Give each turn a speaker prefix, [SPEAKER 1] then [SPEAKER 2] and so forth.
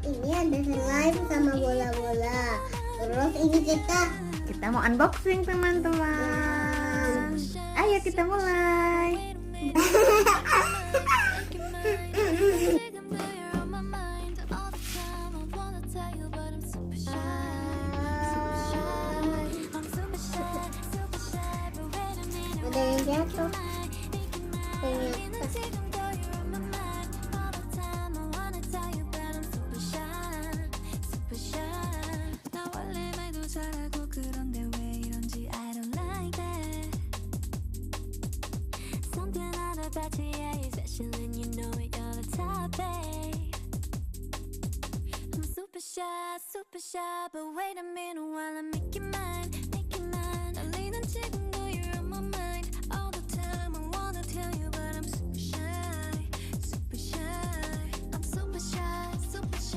[SPEAKER 1] Ini ada slime sama bola-bola. Terus ini kita
[SPEAKER 2] mau unboxing teman-teman. Ayo kita mulai.
[SPEAKER 1] ada yang jatuh. Ternyata
[SPEAKER 3] super shy, but wait a minute while I make you mine, make you mine. 달리는 지금도 you're on my mind all the time. I wanna tell you